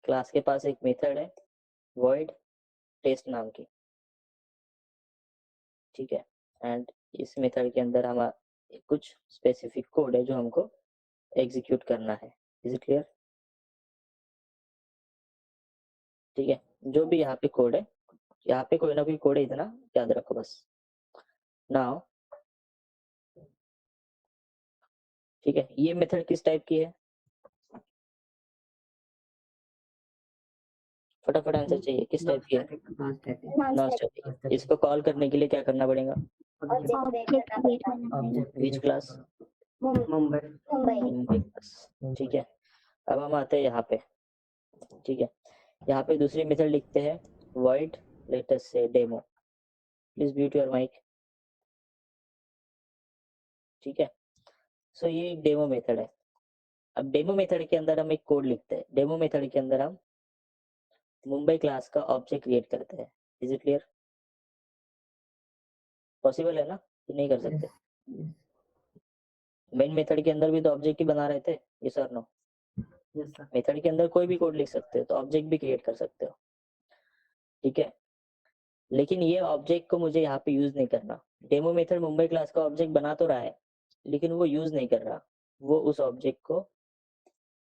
Class के पास एक method है void टेस्ट नाम की, ठीक है। एंड इस मेथड के अंदर हम कुछ स्पेसिफिक कोड है जो हमको एग्जीक्यूट करना है। Is it clear? ठीक है, जो भी यहाँ पे कोड है, यहाँ पे कोई ना कोई कोड है, इतना याद रखो बस। नाउ ठीक है, ये मेथड किस टाइप की है? फटाफट आंसर चाहिए, किस टाइप की है? Non static. इसको कॉल करने के लिए क्या करना पड़ेगा? Which class? मुंबई क्लास। ठीक है, अब हम आते हैं यहाँ पे। ठीक है, यहाँ पे दूसरी मेथड लिखते हैं void let us say demo. Please mute your mike. ठीक है, सो ये एक डेमो मेथड है। अब डेमो मेथड के अंदर हम एक कोड लिखते हैं। डेमो मेथड के अंदर हम मुंबई क्लास का ऑब्जेक्ट क्रिएट करते हैं। Is it clear? पॉसिबल है ना कि नहीं कर सकते? मेन मेथड के अंदर भी तो ऑब्जेक्ट ही बना रहे थे, यस और नो? मेथड के अंदर कोई भी कोड लिख सकते हो तो ऑब्जेक्ट भी क्रिएट कर सकते हो, ठीक है। लेकिन ये ऑब्जेक्ट को मुझे यहाँ पे यूज नहीं करना। डेमो मेथड मुंबई क्लास का ऑब्जेक्ट बना तो रहा है, लेकिन वो यूज नहीं कर रहा, वो उस ऑब्जेक्ट को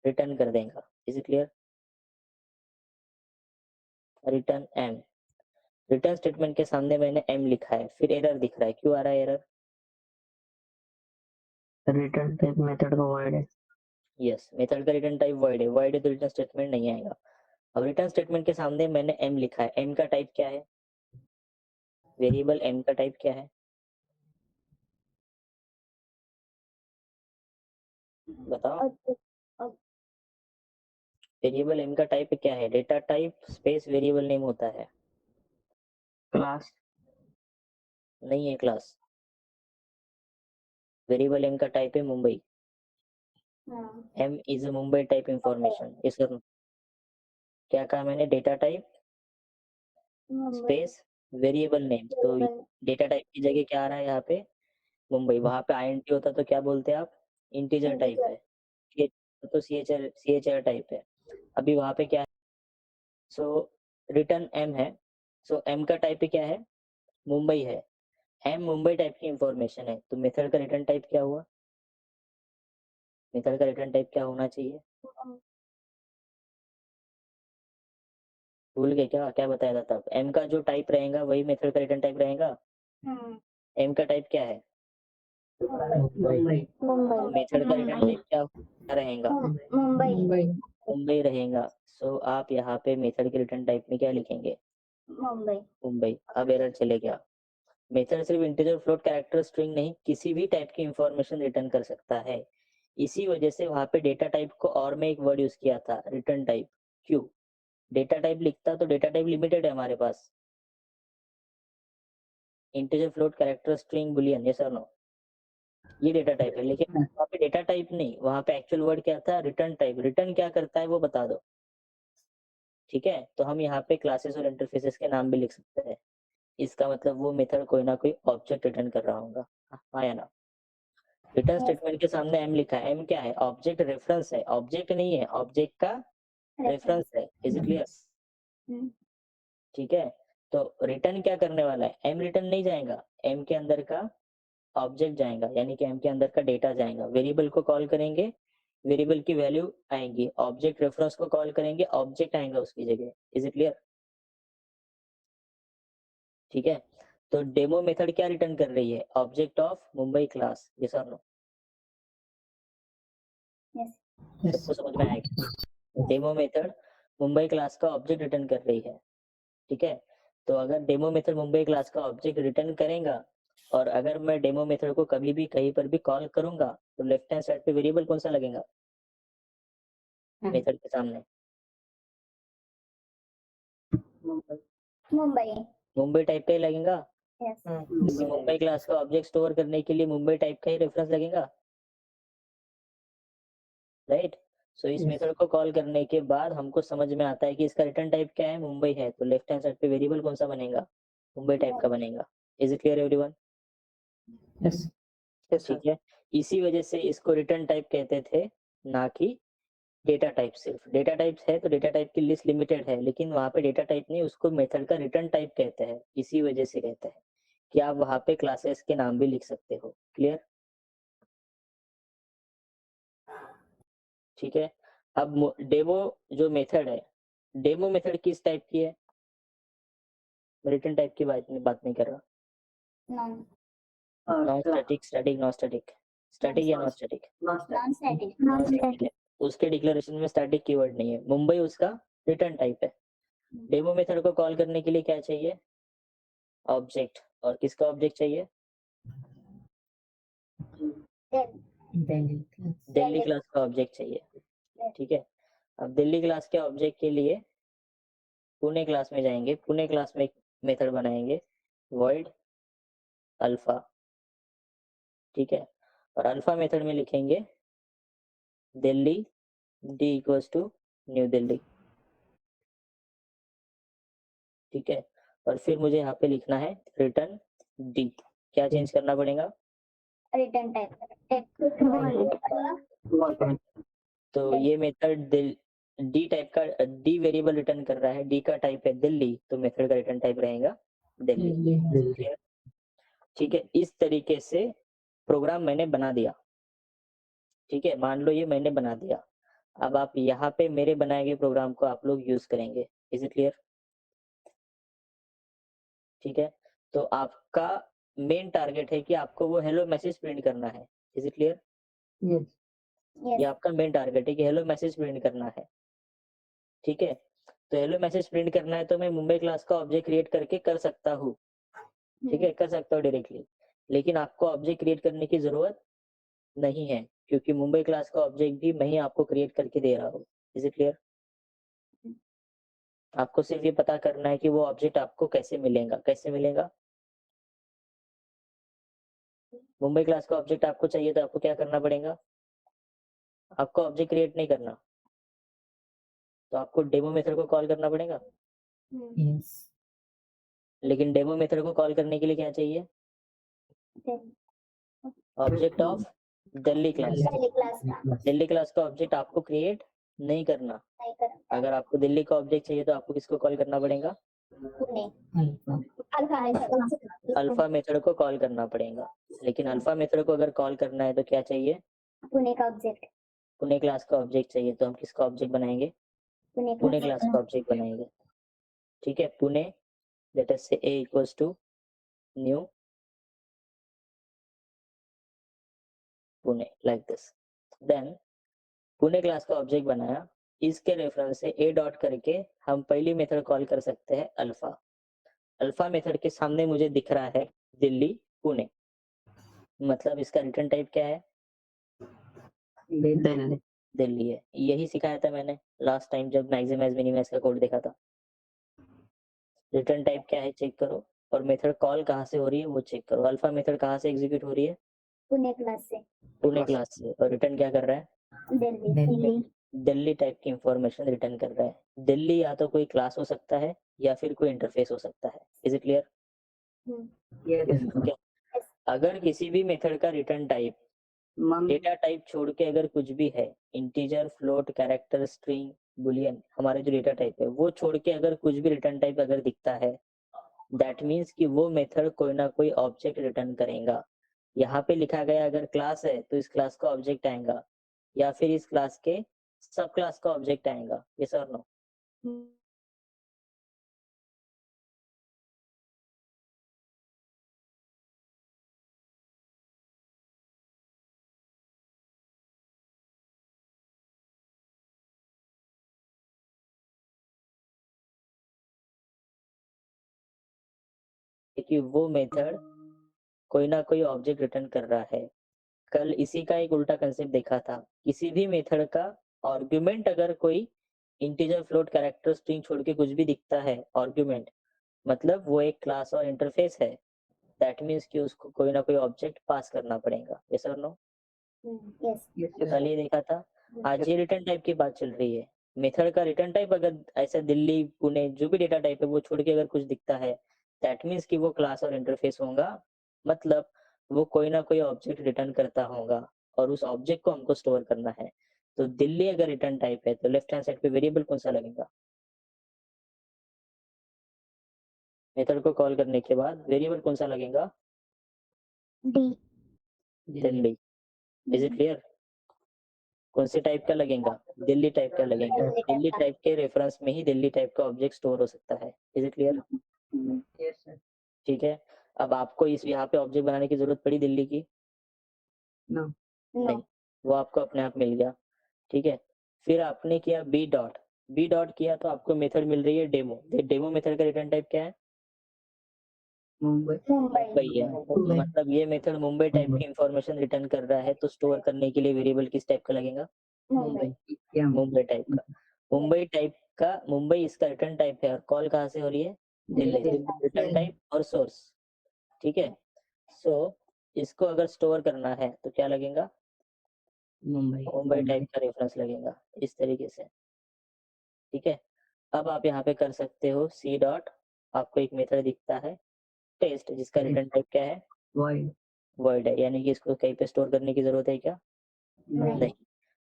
रिटर्न कर देगा। Is it clear? Return M. Return statement के सामने मैंने एम लिखा है, फिर एरर दिख रहा है, क्यों आ रहा है एरर? रिटर्न टाइप मेथड का void है। यस, मेथड का रिटर्न टाइप void है, void है तो रिटर्न स्टेटमेंट नहीं आएगा। अब रिटर्न स्टेटमेंट के सामने मैंने एम लिखा है, एम का टाइप क्या है? वेरिएबल एम का टाइप क्या है बताओ? वेरिएबल एम का टाइप क्या है? Data type space variable name होता है, क्लास नहीं है क्लास। वेरिएबल एम का टाइप है Mumbai. M is a Mumbai type information. इस क्या कहा मैंने? Data type space variable name. तो डेटा टाइप की जगह क्या आ रहा है यहाँ पे? मुंबई। वहां पे INT होता तो क्या बोलते आप? इंटीजर टाइप है। ये तो CHR टाइप है। अभी वहां पे क्या है? सो रिटर्न एम है। सो एम का टाइप क्या है? मुंबई है। एम मुंबई टाइप की इंफॉर्मेशन है, तो मेथड का रिटर्न टाइप क्या हुआ? मेथड का रिटर्न टाइप क्या होना चाहिए? भूल गए क्या? क्या बताया था तब? एम का जो टाइप रहेगा वही मेथड का रिटर्न टाइप रहेगा। एम का टाइप क्या है? मेथड का रिटर्न टाइप क्या रहेगा? मुंबई रहेगा। सो आप यहाँ पे मेथड के रिटर्न टाइप में क्या लिखेंगे? मुंबई। अब एरर चले गया। मेथड सिर्फ इंटीजर, फ्लोट, कैरेक्टर, स्ट्रिंग नहीं, किसी भी टाइप की इंफॉर्मेशन रिटर्न कर सकता है। इसी वजह से वहां पे डेटा टाइप को और मैं एक वर्ड यूज किया था, रिटर्न टाइप। क्यों? डेटा टाइप लिखता तो डेटा टाइप लिमिटेड है हमारे पास, integer, float, character, string, boolean, yes और नो? ये डेटा टाइप है। लेकिन वहाँ पे डेटा टाइप नहीं, वहाँ पे एक्चुअल वर्ड क्या था? Return type. रिटर्न क्या करता है वो बता दो, ठीक है। तो हम यहाँ पे क्लासेस और इंटरफेसेस के नाम भी लिख सकते हैं। इसका मतलब वो मेथड कोई ना कोई ऑब्जेक्ट रिटर्न कर रहा होगा, हाँ या ना? रिटर्न स्टेटमेंट के सामने एम लिखा है, एम क्या है? ऑब्जेक्ट रेफरेंस है, ऑब्जेक्ट नहीं है, ऑब्जेक्ट का रेफरेंस है। Is it clear? ठीक है, तो रिटर्न क्या करने वाला है? एम रिटर्न नहीं जाएगा, एम के अंदर का ऑब्जेक्ट जाएगा, यानी कि एम के अंदर का डेटा जाएगा। वेरिएबल को कॉल करेंगे, वेरिएबल की वैल्यू आएंगी। ऑब्जेक्ट रेफरेंस को कॉल करेंगे, ऑब्जेक्ट आएगा उसकी जगह। Is it clear? ठीक है, तो डेमो मेथड क्या रिटर्न कर रही है? Object of Mumbai class. Yes और नो? सबको समझ में आएगा? डेमो मेथड मुंबई क्लास का ऑब्जेक्ट रिटर्न कर रही है, ठीक है। तो अगर डेमो मेथड मुंबई क्लास का ऑब्जेक्ट रिटर्न करेगा, और अगर मैं डेमो मेथड को कभी भी कहीं पर भी कॉल करूंगा, तो लेफ्ट हैंड साइड पे वेरिएबल कौन सा लगेगा मेथड के सामने? मुंबई टाइप का ही लगेगा। क्योंकि मुंबई क्लास का ऑब्जेक्ट स्टोर करने के लिए मुंबई टाइप का ही रेफरेंस लगेगा, राइट? सो इस मेथड को कॉल करने के बाद हमको समझ में आता है कि इसका रिटर्न टाइप क्या है? मुंबई है। तो लेफ्ट हैंड साइड पे वेरिएबल कौन सा बनेगा? मुंबई टाइप का बनेगा। Is it clear everyone? ठीक है, इसी वजह से इसको रिटर्न टाइप कहते थे, ना कि डेटा टाइप, सिर्फ डेटा टाइप है तो डेटा टाइप की लिस्ट लिमिटेड है, लेकिन वहाँ पे डेटा टाइप नहीं, उसको मेथड का रिटर्न टाइप कहते हैं। इसी वजह से कहते हैं कि आप वहाँ पे क्लासेस के नाम भी लिख सकते हो। क्लियर? ठीक है। अब डेमो जो मेथड है, डेमो मेथड किस टाइप की है? रिटर्न टाइप की बात नहीं कर रहा। Non static, static, non static, static या नॉन स्टैटिक? नॉन स्टैटिक है। उसके डिक्लेरेशन में स्टैटिक कीवर्ड नहीं है। मुंबई उसका रिटर्न टाइप है। डेमो मेथड को कॉल करने के लिए क्या चाहिए? ऑब्जेक्ट। और किसका ऑब्जेक्ट चाहिए? दिल्ली क्लास का ऑब्जेक्ट चाहिए। ठीक है। अब दिल्ली क्लास के ऑब्जेक्ट के लिए पुणे क्लास में जाएंगे, पुणे क्लास में एक मेथड बनाएंगे void अल्फा। ठीक है। और अल्फा मेथड में लिखेंगे Delhi d equals to new Delhi. ठीक है। और फिर मुझे यहाँ पे लिखना है रिटर्न d। क्या चेंज करना पड़ेगा? रिटर्न टाइप तो ये मेथड डी टाइप का, डी वेरिएबल रिटर्न कर रहा है, डी का टाइप है दिल्ली, तो मेथड का रिटर्न टाइप रहेगा दिल्ली। ठीक है। इस तरीके से प्रोग्राम मैंने बना दिया। ठीक है, मान लो ये मैंने बना दिया। अब आप यहाँ पे मेरे बनाए गए प्रोग्राम को आप लोग यूज करेंगे। Is it clear? ठीक है। तो आपका मेन टारगेट है कि आपको वो हेलो मैसेज प्रिंट करना है। Is it clear? ये आपका मेन टारगेट है कि हेलो मैसेज प्रिंट करना है। ठीक है। तो हेलो मैसेज प्रिंट करना है तो मैं मुंबई क्लास का ऑब्जेक्ट क्रिएट करके कर सकता हूँ। ठीक है, कर सकता हूँ डायरेक्टली। लेकिन आपको ऑब्जेक्ट क्रिएट करने की जरूरत नहीं है, क्योंकि मुंबई क्लास का ऑब्जेक्ट भी मैं ही आपको क्रिएट करके दे रहा हूँ। Is it clear? आपको सिर्फ ये पता करना है कि वो ऑब्जेक्ट आपको कैसे मिलेगा। कैसे मिलेगा? मुंबई क्लास का ऑब्जेक्ट आपको चाहिए तो आपको क्या करना पड़ेगा? आपको ऑब्जेक्ट क्रिएट नहीं करना, तो आपको डेमो मेथड को कॉल करना पड़ेगा। लेकिन डेमो मेथड को कॉल करने के लिए क्या चाहिए? Object of Delhi class. Delhi class का ऑब्जेक्ट आपको क्रिएट नहीं करना। अगर आपको दिल्ली का ऑब्जेक्ट चाहिए तो आपको किसको कॉल करना पड़ेगा? अल्फा मेथड को कॉल करना पड़ेगा। लेकिन अल्फा मेथड को अगर कॉल करना है तो क्या चाहिए? पुणे का ऑब्जेक्ट। पुणे क्लास का ऑब्जेक्ट चाहिए, तो हम किसका ऑब्जेक्ट बनाएंगे? पुणे क्लास का ऑब्जेक्ट बनाएंगे। ठीक है। Pune, late us say a equals to new Pune, like this. Then Pune class का ऑब्जेक्ट बनाया, इसके रेफरेंस से a डॉट करके हम पहली मेथड कॉल कर सकते हैं अल्फा। अल्फा मेथड के सामने मुझे दिख रहा है दिल्ली पुणे, मतलब इसका रिटर्न टाइप क्या है? दिल्ली है। यही सिखाया था मैंने लास्ट टाइम जब मैक्सिमाइज मिनिमाइज का कोड देखा था। रिटर्न टाइप क्या है चेक करो, और मेथड कॉल कहाँ से हो रही है वो चेक करो। अल्फा मेथड कहाँ से एग्जीक्यूट हो रही है? पुणे क्लास से। पुणे क्लास से। और रिटर्न क्या कर रहा है? दिल्ली। दिल्ली टाइप की इंफॉर्मेशन रिटर्न कर रहा है। दिल्ली या तो कोई क्लास हो सकता है या फिर कोई इंटरफेस हो सकता है। Is it clear? अगर किसी भी मेथड का रिटर्न टाइप डेटा टाइप छोड़ के अगर कुछ भी है, integer, float, character, string, Boolean, हमारे जो डेटा टाइप है वो छोड़ के अगर कुछ भी रिटर्न टाइप अगर दिखता है, दैट मीन्स कि वो मेथड कोई ना कोई ऑब्जेक्ट रिटर्न करेगा। यहाँ पे लिखा गया अगर क्लास है तो इस क्लास का ऑब्जेक्ट आएगा, या फिर इस क्लास के सब क्लास का ऑब्जेक्ट आएगा। यस और नो? कि वो मेथड कोई ना कोई ऑब्जेक्ट रिटर्न कर रहा है। कल इसी का एक उल्टा कंसेप्ट देखा था। किसी भी मेथड का आर्गुमेंट अगर कोई इंटीजर, फ्लोट, कैरेक्टर, स्ट्रिंग छोड़ के कुछ भी दिखता है आर्गुमेंट, मतलब वो एक क्लास और इंटरफेस है। दैट मीन्स कि उसको कोई ना कोई ऑब्जेक्ट पास करना पड़ेगा। यस और नो? कल ये देखा था, आज ये रिटर्न टाइप की बात चल रही है। मेथड का रिटर्न टाइप अगर ऐसा दिल्ली, पुणे, जो भी डेटा टाइप है वो छोड़ के अगर कुछ दिखता है, दैट मीन्स कि वो क्लास और इंटरफेस होगा, मतलब वो कोई ना कोई ऑब्जेक्ट रिटर्न करता होगा और उस ऑब्जेक्ट को हमको स्टोर करना है। तो दिल्ली अगर रिटर्न टाइप है तो लेफ्ट हैंड साइड पे वेरिएबल कौन सा लगेगा? मेथड को कॉल करने के बाद वेरिएबल कौन सा लगेगा? D Delhi. Is it clear? कौन से टाइप का लगेगा? दिल्ली टाइप का लगेगा। दिल्ली टाइप के रेफरेंस में ही दिल्ली टाइप का ऑब्जेक्ट स्टोर हो सकता है। Is it clear? Yes sir. ठीक है। अब आपको इस यहाँ पे ऑब्जेक्ट बनाने की जरूरत पड़ी दिल्ली की? नो नहीं, वो आपको अपने आप मिल गया। ठीक है। फिर आपने किया बी डॉट किया तो आपको मेथड मिल रही है डेमो। डेमो मेथड का रिटर्न टाइप क्या है? मुंबई मुंबई है। मतलब ये मेथड मुंबई टाइप की इंफॉर्मेशन रिटर्न कर रहा है, तो स्टोर करने के लिए वेरिएबल किस टाइप का लगेगा? मुंबई टाइप का। मुंबई इसका रिटर्न टाइप है और कॉल कहाँ से हो रही है? दिल्ली से। रिटर्न टाइप और सोर्स। ठीक है। सो इसको अगर स्टोर करना है तो क्या लगेगा? मुंबई टाइप का रेफरेंस लगेगा इस तरीके से। ठीक है। अब आप यहाँ पे कर सकते हो सी डॉट, आपको एक मेथड दिखता है टेस्ट, जिसका रिटर्न टाइप क्या है? वर्ड है। यानी कि इसको कहीं पे स्टोर करने की जरूरत है क्या? नहीं।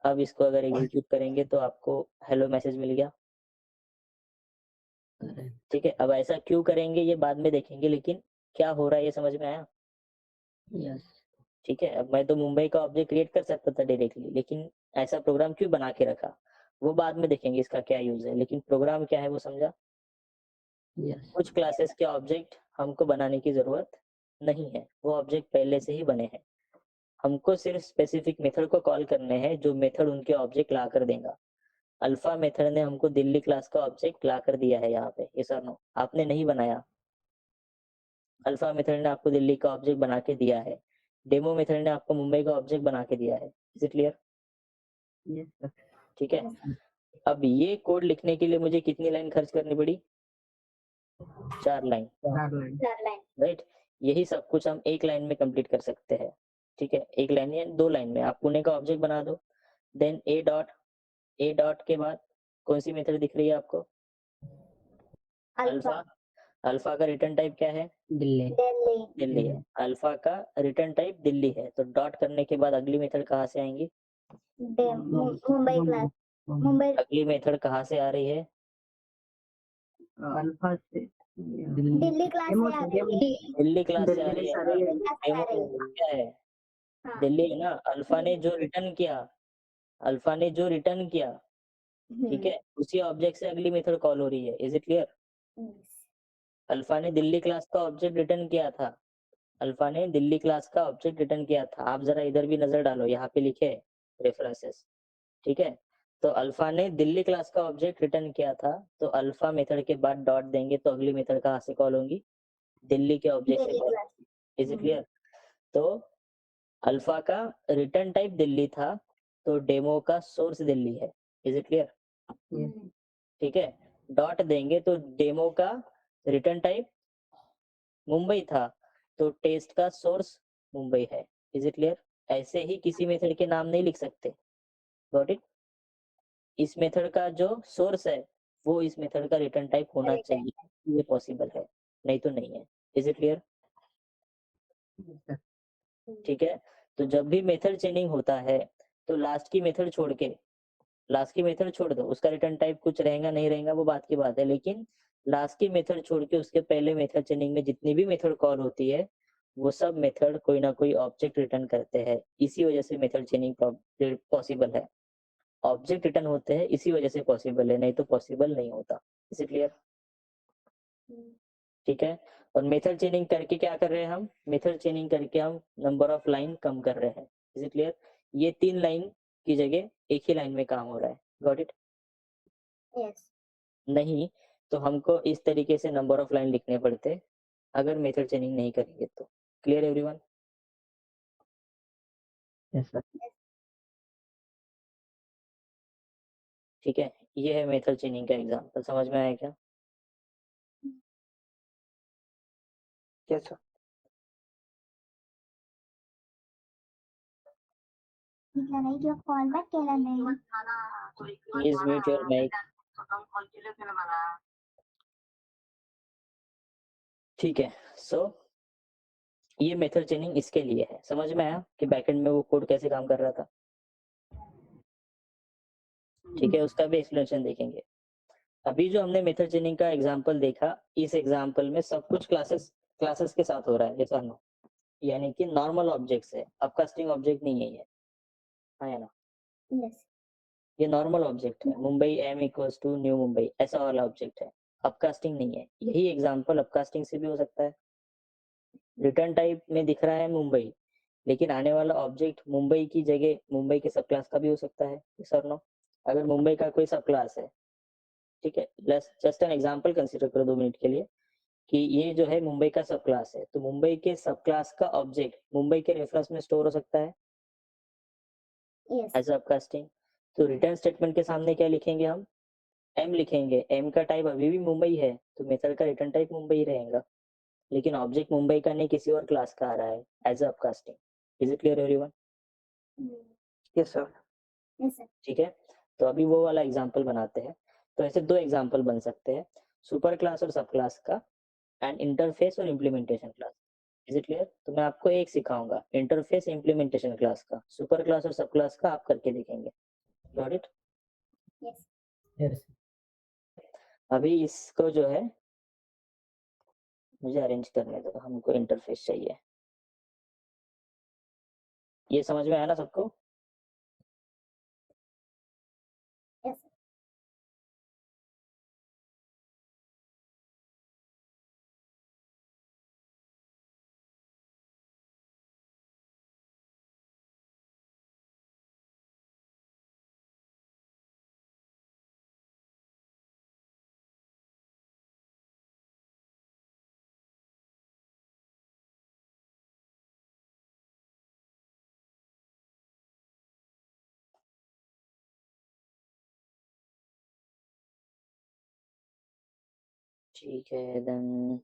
अब इसको अगर एग्जीक्यूट करेंगे तो आपको हेलो मैसेज मिल गया। ठीक है। अब ऐसा क्यों करेंगे ये बाद में देखेंगे, लेकिन क्या हो रहा है ये समझ में आया? यस ठीक है। अब मैं तो मुंबई का ऑब्जेक्ट क्रिएट कर सकता था डायरेक्टली, लेकिन ऐसा प्रोग्राम क्यों बना के रखा वो बाद में देखेंगे इसका क्या यूज है, लेकिन प्रोग्राम क्या है वो समझा? यस कुछ क्लासेस के ऑब्जेक्ट हमको बनाने की जरूरत नहीं है, वो ऑब्जेक्ट पहले से ही बने हैं। हमको सिर्फ स्पेसिफिक मेथड को कॉल करने हैं जो मेथड उनके ऑब्जेक्ट ला कर देगा। अल्फा मेथड ने हमको दिल्ली क्लास का ऑब्जेक्ट ला कर दिया है यहाँ पे, यस और नो? आपने नहीं बनाया। अल्फा मेथड ने आपको दिल्ली का ऑब्जेक्ट बना के दिया है। डेमो मेथड ने आपको मुंबई का ऑब्जेक्ट बना के दिया है। Is it clear? Yes sir. ठीक है। अब ये कोड लिखने के लिए मुझे कितनी लाइन खर्च करनी पड़ी? 4 लाइन। राइट। यही सब कुछ हम एक लाइन में कंप्लीट कर सकते हैं। ठीक है। एक लाइन या 2 लाइन में आप पुणे का ऑब्जेक्ट बना दो। देन ए डॉट के बाद कौन सी मेथड दिख रही है आपको? अल्फा। अल्फा का रिटर्न टाइप क्या है? दिल्ली है। अल्फा का रिटर्न टाइप दिल्ली है, तो डॉट करने के बाद अगली मेथड कहाँ से आएंगी? मुंबई क्लास मुंबई अगली मेथड कहाँ से आ रही है? अल्फा से दिल्ली क्लास से आ रही है। दिल्ली क्लास से आ रही है ना? दिल्ली क्लास से आ रही है। डेमो क्या है? हाँ। दिल्ली है ना? अल्फा ने जो रिटर्न किया, ठीक है, उसी ऑब्जेक्ट से अगली मेथड कॉल हो रही है। Is it clear? अल्फा ने दिल्ली क्लास का ऑब्जेक्ट रिटर्न किया था। अल्फा ने दिल्ली क्लास का ऑब्जेक्ट रिटर्न किया था। आप जरा इधर भी नजर डालो, यहाँ पे लिखे रेफरेंसेस। ठीक है। तो अल्फा ने दिल्ली क्लास का ऑब्जेक्ट रिटर्न किया था, तो अल्फा मेथड के बाद डॉट देंगे तो अगली मेथड कहाँ से कॉल होंगी? दिल्ली के ऑब्जेक्ट से कॉल। Is it clear? तो अल्फा का रिटर्न टाइप दिल्ली था, तो डेमो का सोर्स दिल्ली है। Is it clear? ठीक है। डॉट देंगे तो डेमो का रिटर्न टाइप मुंबई था, तो टेस्ट का सोर्स मुंबई है। Is it clear? ऐसे ही किसी मेथड के नाम नहीं लिख सकते। Got it? इस मेथड का जो सोर्स है वो इस मेथड का रिटर्न टाइप होना चाहिए, ये पॉसिबल है, नहीं तो नहीं है। Is it clear? ठीक है। तो जब भी मेथड चेनिंग होता है तो लास्ट की मेथड छोड़ दो, उसका रिटर्न टाइप कुछ रहेगा नहीं रहेगा वो बात की बात है, लेकिन लास्ट की मेथड छोड़ के उसके पहले मेथड चेनिंग में जितनी भी मेथड कॉल होती है वो सब मेथड कोई ना कोई ऑब्जेक्ट रिटर्न करते हैं। इसी वजह से मेथड चेनिंग पॉसिबल है। ऑब्जेक्ट रिटर्न होते हैं इसी वजह से पॉसिबल है, नहीं तो पॉसिबल नहीं होता। Is it clear? ठीक है। और मेथड चेनिंग करके क्या कर रहे हैं हम? मेथड चेनिंग करके हम नंबर ऑफ लाइन कम कर रहे हैं। Is it clear? ये 3 लाइन की जगह एक ही लाइन में काम हो रहा है। Got it? यस नहीं तो हमको इस तरीके से नंबर ऑफ लाइन लिखने पड़ते अगर मेथड चेनिंग नहीं करेंगे तो। Clear everyone? Yes sir. ठीक है। ये है मेथड चेनिंग का एग्जांपल, समझ में आया क्या? Yes sir. इथला नाही किंवा कॉल बॅक केला नाही प्लीज म्यूट योर माइक। ठीक है। सो ये मेथड चेनिंग इसके लिए है। समझ में आया कि बैकएंड में वो कोड कैसे काम कर रहा था? ठीक है, उसका भी एक्सप्लेनेशन देखेंगे। अभी जो हमने मेथड चेनिंग का एग्जांपल देखा, इस एग्जांपल में सब कुछ क्लासेस के साथ हो रहा है, जैसा ना, यानी कि नॉर्मल ऑब्जेक्ट्स है, अपकास्टिंग ऑब्जेक्ट नहीं है ये, हाँ या ना? Yes. ये नॉर्मल ऑब्जेक्ट है, Mumbai m equals to new Mumbai, ऐसा वाला ऑब्जेक्ट है, अपकास्टिंग नहीं है। यही एग्जांपल अपकास्टिंग से भी हो सकता है। रिटर्न टाइप में दिख रहा है मुंबई, लेकिन आने वाला ऑब्जेक्ट मुंबई की जगह मुंबई के सब क्लास का भी हो सकता है, सर नो? अगर मुंबई का कोई सब क्लास है, ठीक है, जस्ट एन एग्जांपल कंसीडर करो 2 मिनट के लिए कि ये जो है मुंबई का सब क्लास है, तो मुंबई के सब क्लास का ऑब्जेक्ट मुंबई के रेफरेंस में स्टोर हो सकता है Yes. एज अपकास्टिंग। तो रिटर्न स्टेटमेंट के सामने क्या लिखेंगे हम? एम लिखेंगे। एम का टाइप अभी भी मुंबई है, तो मेथड का रिटर्न टाइप मुंबई रहेगा, लेकिन ऑब्जेक्ट मुंबई का नहीं किसी और क्लास का आ रहा है as upcasting. Is it clear everyone? Yes, sir. Yes, sir. ठीक है, तो अभी वो वाला एग्जाम्पल बनाते हैं। तो ऐसे 2 एग्जाम्पल बन सकते हैं, सुपर क्लास और सब क्लास का, एंड इंटरफेस और implementation class. Is it clear? तो मैं आपको एक सिखाऊंगा, इंटरफेस इम्प्लीमेंटेशन क्लास का, सुपर क्लास और सब क्लास का आप करके देखेंगे। Got it? Yes. Yes. अभी इसको जो है मुझे अरेंज करने दो, हमको इंटरफेस चाहिए। ये समझ में आया ना सबको? Yes, sir. ठीक है, देन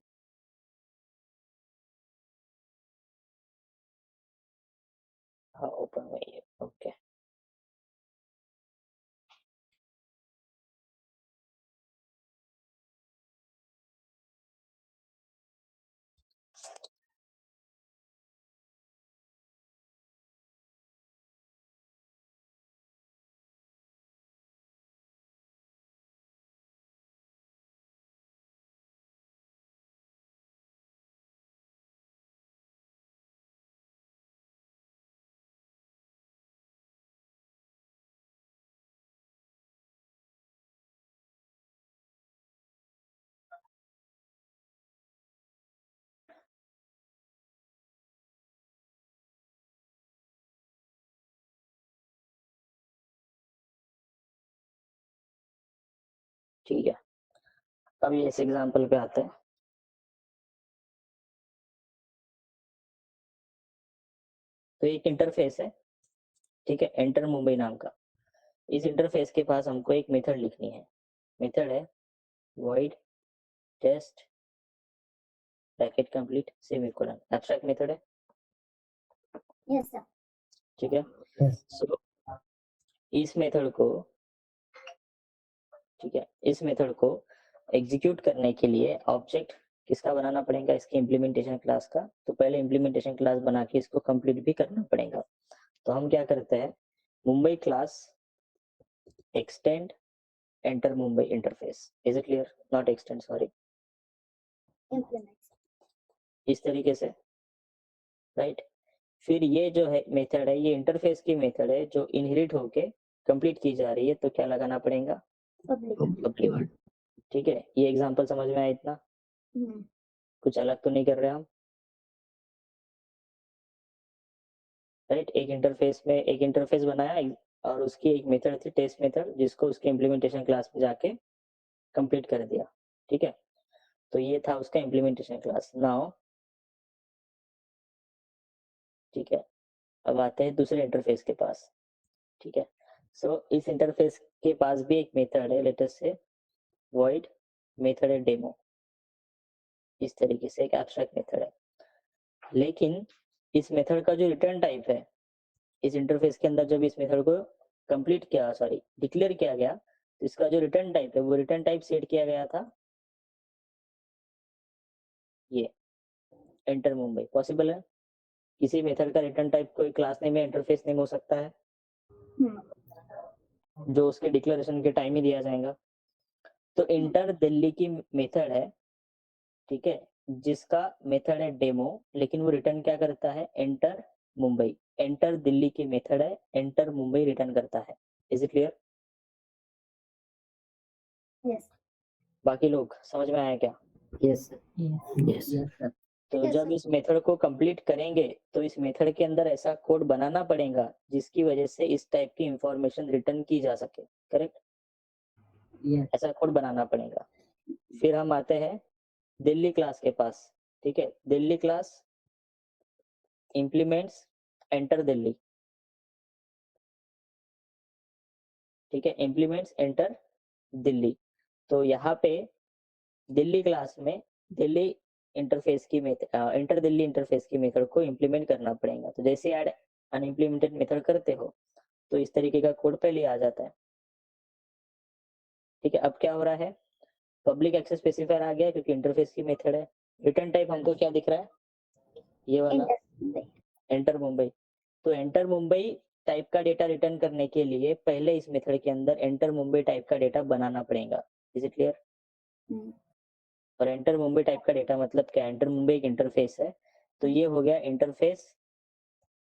हाँ, ओपन हुई है, ओके। ठीक है, अभी इस एग्जांपल पे आते हैं। तो एक इंटरफेस है, ठीक है, एंटर मुंबई नाम का। इस इंटरफेस के पास हमको एक मेथड लिखनी है। मेथड है void test bracket complete semicolon, abstract method है, Yes, sir. ठीक है। Yes. सो इस मेथड को, ठीक है, इस मेथड को एग्जीक्यूट करने के लिए ऑब्जेक्ट किसका बनाना पड़ेगा? इसके इम्प्लीमेंटेशन क्लास का। तो पहले इम्प्लीमेंटेशन क्लास बना के इसको कंप्लीट भी करना पड़ेगा। तो हम क्या करते हैं, Mumbai class extend enter Mumbai interface. Is it clear? Not extend, sorry, Implement. इस तरीके से, राइट। फिर ये जो है मेथड है, ये इंटरफेस की मेथड है जो इनहेरिट होके कंप्लीट की जा रही है, तो क्या लगाना पड़ेगा? Public. Keyword. ठीक है, ये एग्जांपल समझ में आया इतना? Hmm. कुछ अलग तो नहीं कर रहे हम, राइट। एक इंटरफेस में एक इंटरफेस बनाया और उसकी एक मेथड थी टेस्ट मेथड, जिसको उसके इम्प्लीमेंटेशन क्लास में जाके कंप्लीट कर दिया, ठीक है। तो ये था उसका इम्प्लीमेंटेशन क्लास। नाउ ठीक है, अब आते हैं दूसरे इंटरफेस के पास, ठीक है। सो इस इंटरफेस के पास भी एक मेथड है, लेट अस से void मेथड है डेमो। इस तरीके से एक एब्स्ट्रैक्ट मेथड है, लेकिन इस मेथड का जो रिटर्न टाइप है, इस इंटरफेस के अंदर जब इस मेथड को कंप्लीट किया, सॉरी डिक्लेयर किया गया, तो इसका जो रिटर्न टाइप है वो रिटर्न टाइप सेट किया गया था ये एंटर मुंबई। पॉसिबल है किसी मेथड का रिटर्न टाइप कोई क्लास नेम या इंटरफेस नेम हो सकता है, Hmm. जो उसके डिक्लेरेशन के टाइम ही दिया जाएगा। तो इंटर दिल्ली की मेथड है, ठीक है, जिसका मेथड है डेमो, लेकिन वो रिटर्न क्या करता है, एंटर मुंबई। एंटर दिल्ली की मेथड है, एंटर मुंबई रिटर्न करता है। Is it clear? Yes. बाकी लोग समझ में आया क्या? Yes, sir. Yes, sir. तो Yes, जब sir. इस मेथड को कंप्लीट करेंगे तो इस मेथड के अंदर ऐसा कोड बनाना पड़ेगा जिसकी वजह से इस टाइप की इंफॉर्मेशन रिटर्न की जा सके। करेक्ट? Yes. ऐसा कोड बनाना पड़ेगा। फिर हम आते हैं दिल्ली क्लास के पास, ठीक है। Delhi class implements enter Delhi, ठीक है, इम्प्लीमेंट्स एंटर दिल्ली। तो यहाँ पे दिल्ली क्लास में दिल्ली इंटरफेस की एंटर दिल्ली इंटरफेस की मेथड को इम्प्लीमेंट करना पड़ेगा। तो जैसे ऐड अनइम्प्लीमेंटेड मेथड करते हो तो इस तरीके का कोड पहले आ जाता है, ठीक है। अब क्या हो रहा है, पब्लिक एक्सेस स्पेसिफायर आ गया क्योंकि इंटरफेस की मेथड है। रिटर्न टाइप हमको क्या दिख रहा है, ये वाला Enter Mumbai. एंटर मुंबई। तो एंटर मुंबई टाइप का डेटा रिटर्न करने के लिए पहले इस मेथड के अंदर एंटर मुंबई टाइप का डेटा बनाना पड़ेगा। Is it clear? Hmm. और एंटर मुंबई टाइप का डेटा मतलब क्या, एंटर मुंबई एक इंटरफेस है। तो ये हो गया इंटरफेस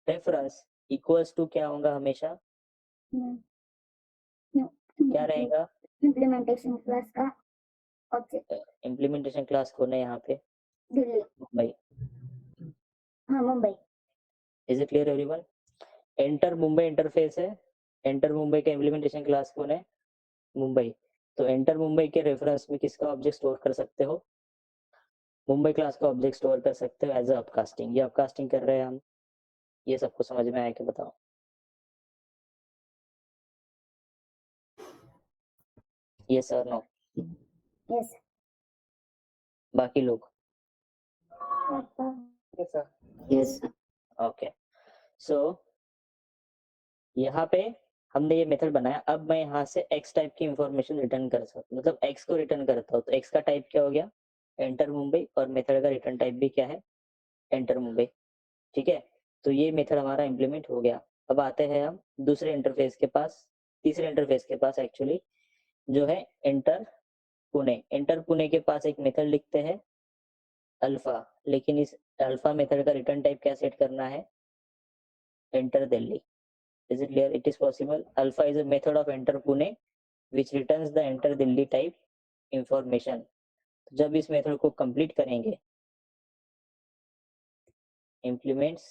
रेफरेंस इक्वल्स टू क्या होगा हमेशा, Hmm. No. क्या रहेगा, Implementation class का object इम्प्लीमेंटेशन क्लास को ना यहाँ पे दिल्ली. मुंबई। हाँ Mumbai. Is it clear everyone? Enter Mumbai interface है, एंटर मुंबई का इम्प्लीमेंटेशन क्लास कौन है, मुंबई। तो एंटर मुंबई के रेफरेंस में किसका ऑब्जेक्ट स्टोर कर सकते हो, मुंबई क्लास का ऑब्जेक्ट स्टोर कर सकते हो एज अ अपकास्टिंग। ये अपकास्टिंग कर रहे हैं हम। ये सबको समझ में आया कि बताओ? ये सर नो? Yes. बाकी लोग? Papa. Yes, sir. Yes, sir. Okay. So यहाँ पे हमने ये मेथड बनाया। अब मैं यहाँ से x टाइप की इंफॉर्मेशन रिटर्न कर सकता हूँ, मतलब x को रिटर्न करता हूँ। तो x का टाइप क्या हो गया, एंटर मुंबई, और मेथड का रिटर्न टाइप भी क्या है, एंटर मुंबई, ठीक है। तो ये मेथड हमारा इम्प्लीमेंट हो गया। अब आते हैं हम दूसरे इंटरफेस के पास, तीसरे इंटरफेस के पास एक्चुअली, जो है एंटर पुणे। एंटर पुणे के पास एक मेथड लिखते हैं अल्फा, लेकिन इस अल्फा मेथड का रिटर्न टाइप क्या सेट करना है, enter Delhi. Is it clear? It is possible. Alpha is a method of enter Pune which returns the enter Delhi type information. जब इस मेथड को कंप्लीट करेंगे, implements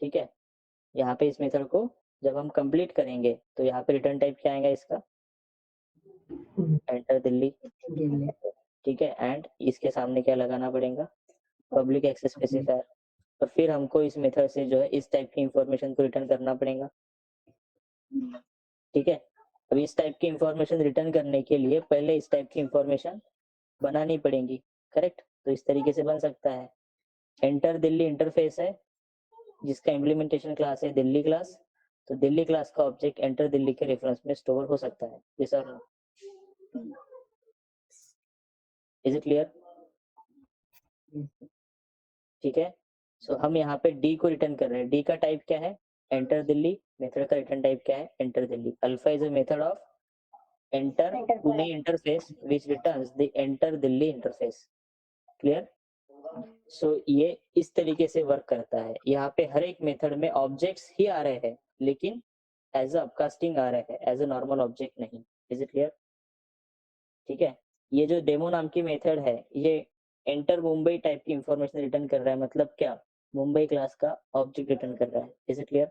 ठीक है, यहाँ पे इस मेथड को जब हम कंप्लीट करेंगे तो यहाँ पे रिटर्न टाइप क्या आएगा इसका, एंटर दिल्ली, Delhi. ठीक है। एंड इसके सामने क्या लगाना पड़ेगा, पब्लिक एक्सेस स्पेसिफायर। और फिर हमको इस मेथड से जो है इस टाइप की इंफॉर्मेशन को रिटर्न करना पड़ेगा, ठीक है। अब इस टाइप की इंफॉर्मेशन रिटर्न करने के लिए पहले इस टाइप की इंफॉर्मेशन बनानी पड़ेगी, करेक्ट। तो इस तरीके से बन सकता है, एंटर दिल्ली इंटरफेस है जिसका इम्प्लीमेंटेशन क्लास है दिल्ली क्लास। तो दिल्ली क्लास का ऑब्जेक्ट एंटर दिल्ली के रेफरेंस में स्टोर हो सकता है। ये सर इज इट क्लियर? ठीक है। सो हम यहाँ पे डी को रिटर्न कर रहे हैं। डी का टाइप क्या है, एंटर दिल्ली। मेथड का रिटर्न टाइप क्या है, enter Delhi. Alpha is a method of enter Pune interface which returns the enter Delhi interface. Clear? So ये इस तरीके से वर्क करता है। यहाँ पे हर एक मेथड में ऑब्जेक्ट्स ही आ रहे हैं लेकिन एज अ अपकास्टिंग आ रहे हैं, एज अ नॉर्मल ऑब्जेक्ट नहीं। Is it clear? ठीक है। ये जो डेमो नाम की मेथड है ये एंटर मुंबई टाइप की इंफॉर्मेशन रिटर्न कर रहा है, मतलब क्या, मुंबई क्लास का ऑब्जेक्ट रिटर्न कर रहा है। Is it clear?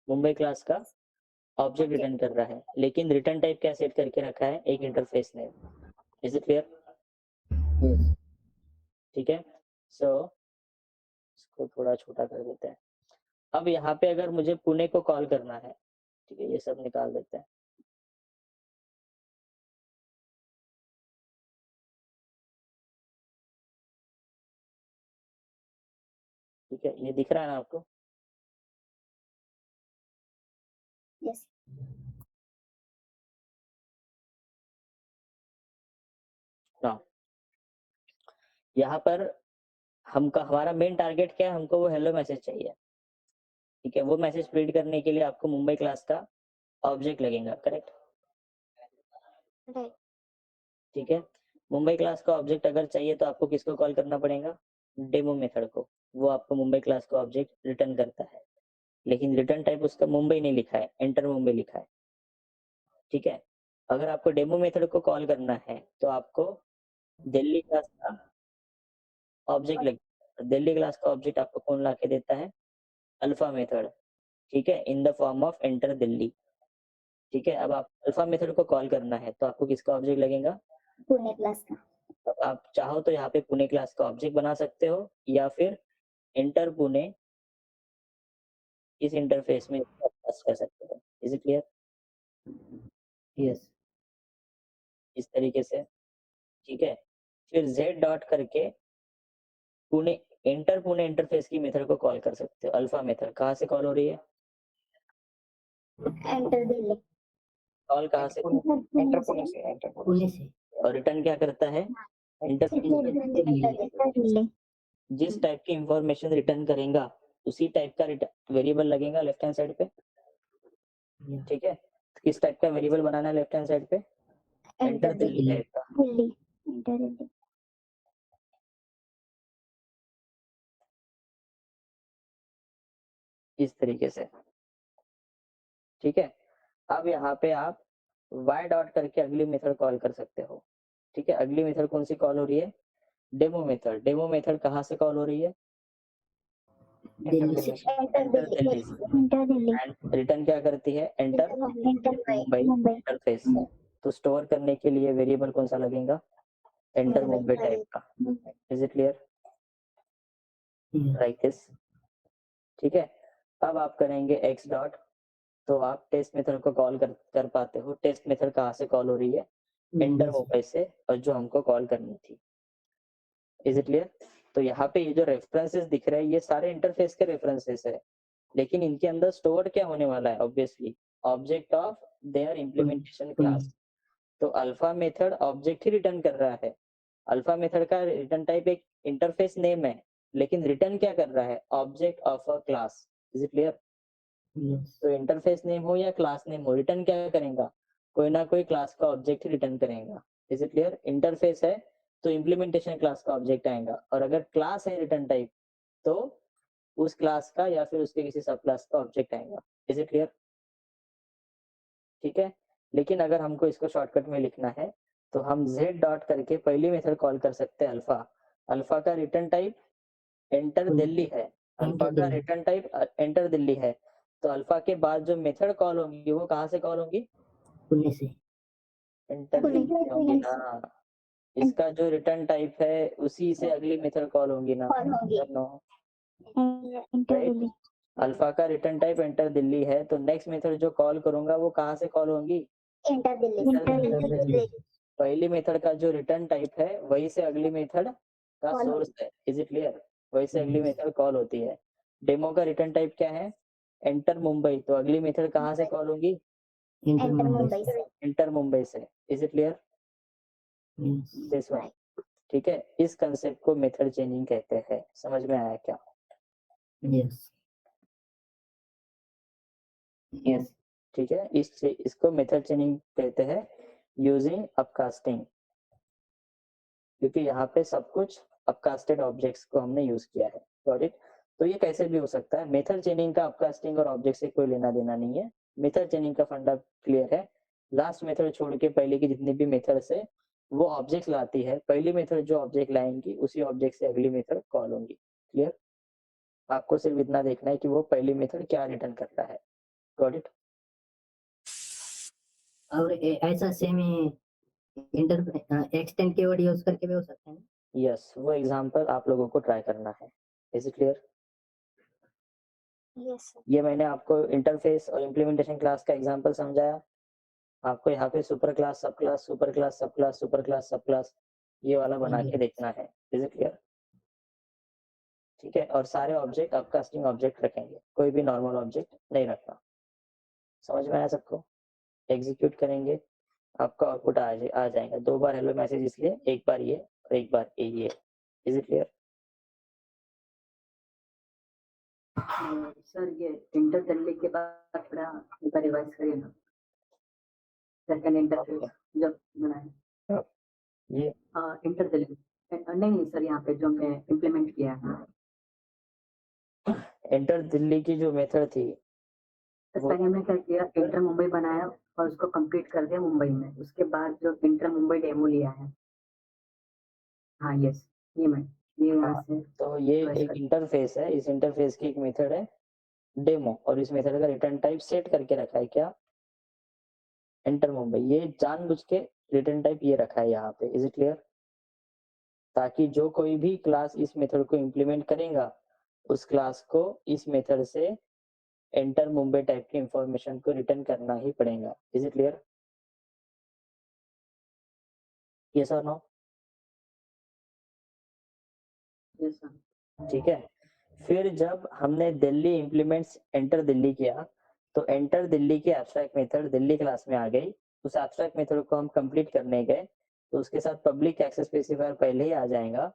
Mumbai class का ऑब्जेक्ट रिटर्न कर रहा है, लेकिन रिटर्न टाइप क्या सेट करके रखा है, एक इंटरफेस ने। Is it clear? Yes. ठीक है। सो इसको थोड़ा छोटा कर देते हैं। अब यहाँ पे अगर मुझे पुणे को कॉल करना है, ठीक है, ये सब निकाल देते हैं। ठीक है, ये दिख रहा है ना आपको? Yes. हाँ, यहाँ पर हमारा मेन टारगेट क्या है, हमको वो हेलो मैसेज चाहिए, ठीक है। वो मैसेज प्रिंट करने के लिए आपको मुंबई क्लास का ऑब्जेक्ट लगेगा, करेक्ट, राइट, ठीक है। मुंबई क्लास का ऑब्जेक्ट अगर चाहिए तो आपको किसको कॉल करना पड़ेगा, डेमो मेथड को। वो आपको मुंबई क्लास का ऑब्जेक्ट रिटर्न करता है, लेकिन रिटर्न टाइप उसका मुंबई नहीं लिखा है, एंटर मुंबई लिखा है, ठीक है। अगर आपको डेमो मेथड को कॉल करना है तो आपको दिल्ली क्लास का ऑब्जेक्ट लगेगा। दिल्ली क्लास का ऑब्जेक्ट आपको कौन ला के देता है, अल्फा मेथड, ठीक है, in the form of enter Delhi, ठीक है। अब आप अल्फा मेथड को कॉल करना है तो आपको किसका ऑब्जेक्ट लगेगा, पुणे क्लास का। अब आप चाहो तो यहाँ पे पुणे क्लास का ऑब्जेक्ट बना सकते हो, या फिर एंटर पुणे इस इंटरफेस में इसको पास कर सकते हो। Is it clear, Yes. इस तरीके से, ठीक है। फिर z डॉट करके पुणे एंटर पुणे इंटरफेस की मेथड को कॉल कर सकते हो। अल्फा मेथड कहाँ से कॉल हो रही है, एंटर दिल्ली। कॉल कहाँ से, Enter पुणे से. और रिटर्न क्या करता है, एंटर दिल्ली। जिस टाइप की इंफॉर्मेशन रिटर्न करेगा उसी टाइप का वेरिएबल लगेगा लेफ्ट हैंड साइड पे, Yeah. ठीक है। किस टाइप का वेरिएबल बनाना है लेफ्ट हैंड साइड पे, एंटर दिल्ली दिल्ली। टाइप का, दिल्ली, एंटर दिल्ली। इस तरीके से, ठीक है। अब यहाँ पे आप y डॉट करके अगली मेथड कॉल कर सकते हो, ठीक है। अगली मेथड कौन सी कॉल हो रही है, डेमो मेथड। डेमो मेथड कहाँ से कॉल हो रही है, दिल्ली से. Enter Delhi, enter Delhi. And return क्या करती है, एंटर मुंबई मुंबई। इंटरफेस। तो स्टोर करने के लिए वेरिएबल कौन सा लगेगा, एंटर मुंबई टाइप का। Is it clear, Yeah. Like this, ठीक है। अब आप करेंगे x डॉट, तो आप टेस्ट मेथड को कॉल कर पाते हो। टेस्ट मेथड कहाँ से कॉल हो रही है, एंटर मुंबई से, और जो हमको कॉल करनी थी। Is it clear. तो यहाँ पे ये जो रेफरेंसेस दिख रहे हैं ये सारे इंटरफेस के रेफरेंसेस है, लेकिन इनके अंदर स्टोर क्या होने वाला है, obviously object of their implementation class. तो अल्फा मेथड ऑब्जेक्ट ही रिटर्न कर रहा है। अल्फा मेथड का रिटर्न टाइप एक इंटरफेस नेम है, लेकिन रिटर्न क्या कर रहा है, object of a class. Is it clear. Yes. तो इंटरफेस नेम हो या क्लास नेम हो, रिटर्न क्या करेगा, कोई ना कोई क्लास का ऑब्जेक्ट ही रिटर्न करेगा। Is it clear. इंटरफेस है तो इम्प्लीमेंटेशन क्लास का ऑब्जेक्ट आएगा, और अगर क्लास है रिटर्न टाइप तो उस क्लास का या फिर उसके किसी सब क्लास का ऑब्जेक्ट आएगा। इज इट क्लियर, ठीक है। लेकिन अगर हमको इसको शॉर्टकट में लिखना है तो हम z डॉट करके पहली मेथड कॉल कर सकते हैं अल्फा। अल्फा का रिटर्न टाइप एंटर दिल्ली है, अल्फा का रिटर्न टाइप एंटर दिल्ली है, तो अल्फा के बाद जो मेथड कॉल होंगी वो कहाँ से कॉल होंगी, पुणे से. एंटर पुणे। दिल्ली से होंगी ना। इसका जो रिटर्न टाइप है उसी से अगली मेथड कॉल होंगी ना। कॉल होंगी। No, enter right. Delhi. Alpha का रिटर्न टाइप एंटर दिल्ली है, तो नेक्स्ट मेथड जो कॉल करूंगा वो कहाँ से कॉल होंगी, एंटर दिल्ली। एंटर दिल्ली। पहली मेथड का जो रिटर्न टाइप है वही से अगली मेथड का Call सोर्स है। इज इट क्लियर, वही से अगली मेथड कॉल होती है। डेमो का रिटर्न टाइप क्या है, एंटर मुंबई, तो अगली मेथड कहाँ से कॉल होगी, Enter एंटर मुंबई मुंबई से. से। एंटर मुंबई से। Is it clear, Yes. This one, ठीक है। इस कंसेप्ट को मेथड चेंजिंग कहते हैं। समझ में आया क्या, Yes. Yes. ठीक है। इसको मेथड चेंजिंग कहते हैं यूजिंग अपकास्टिंग, क्योंकि यहाँ पे सब कुछ अपकास्टेड ऑब्जेक्ट्स को हमने यूज किया है। Got it. तो ये कैसे भी हो सकता है, मेथड चेंजिंग का अपकास्टिंग और ऑब्जेक्ट से कोई लेना देना नहीं है। मेथड चेंजिंग का फंडा क्लियर है, लास्ट मेथड छोड़ के पहले की जितनी भी मेथड्स है वो ऑब्जेक्ट लाती है। पहली मेथड जो ऑब्जेक्ट लाएंगी उसी ऑब्जेक्ट से अगली मेथड कॉल होंगी। क्लियर, आपको सिर्फ इतना देखना है कि वो पहली मेथड क्या रिटर्न कर रहा है। Got it. और ऐसा same inter extend keyword use करके भी हो सकता है ना? यस, वो एग्जांपल आप लोगों को ट्राई करना है। Is it clear. Yes sir. ये मैंने आपको इंटरफेस और इम्प्लीमेंटेशन क्लास का एग्जांपल समझाया। आपको यहाँ पे सुपर क्लास, सब क्लास, सुपर क्लास, सब क्लास, सुपर क्लास, सब क्लास, ये वाला बना के देखना है। इज इट क्लियर, ठीक है। और सारे ऑब्जेक्ट आप कास्टिंग ऑब्जेक्ट रखेंगे, कोई भी नॉर्मल ऑब्जेक्ट नहीं रखना। समझ में आया सबको। एग्जीक्यूट करेंगे, आपका आउटपुट आ जाएगा। 2 बार हेलो मैसेज, इसलिए एक बार ये और एक बार ये। Is it clear. सर ये इंटर दिल्ली के बाद थोड़ा रिवाइज करिए ना, सेकंड इंटरफेस जब बनाए ये इंटर दिल्ली नहीं सर, यहाँ पे जो हमने इम्प्लीमेंट किया है एंटर दिल्ली की जो मेथड थी तो पहले हमने क्या किया, इंटर मुंबई बनाया और उसको कंप्लीट कर दिया मुंबई में, उसके बाद जो इंटर मुंबई डेमो लिया है। हाँ यस, ये यहाँ से तो ये choice एक कर- इंटरफेस है, इस इंटरफेस की एक मेथड है डेमो, और इस मेथड का रिटर्न टाइप सेट करके रखा है क्या, एंटर मुंबई। ये जानबूझ के रिटर्न टाइप ये रखा है यहाँ पे, इज इट क्लियर? ताकि जो कोई भी क्लास इस मेथड को इम्प्लीमेंट करेगा उस क्लास को इस मेथड से एंटर मुंबई टाइप की इंफॉर्मेशन को रिटर्न करना ही पड़ेगा। Is it clear? यस और नो? yes, sir. ठीक है। फिर जब हमने दिल्ली इम्प्लीमेंट्स एंटर दिल्ली किया तो एंटर दिल्ली की एब्स्ट्रैक्ट मेथड दिल्ली क्लास में आ गई। उस एब्स्ट्रैक्ट मेथड को हम कंप्लीट करने गए तो उसके साथ पब्लिक एक्सेस स्पेसिफायर पहले ही आ जाएगा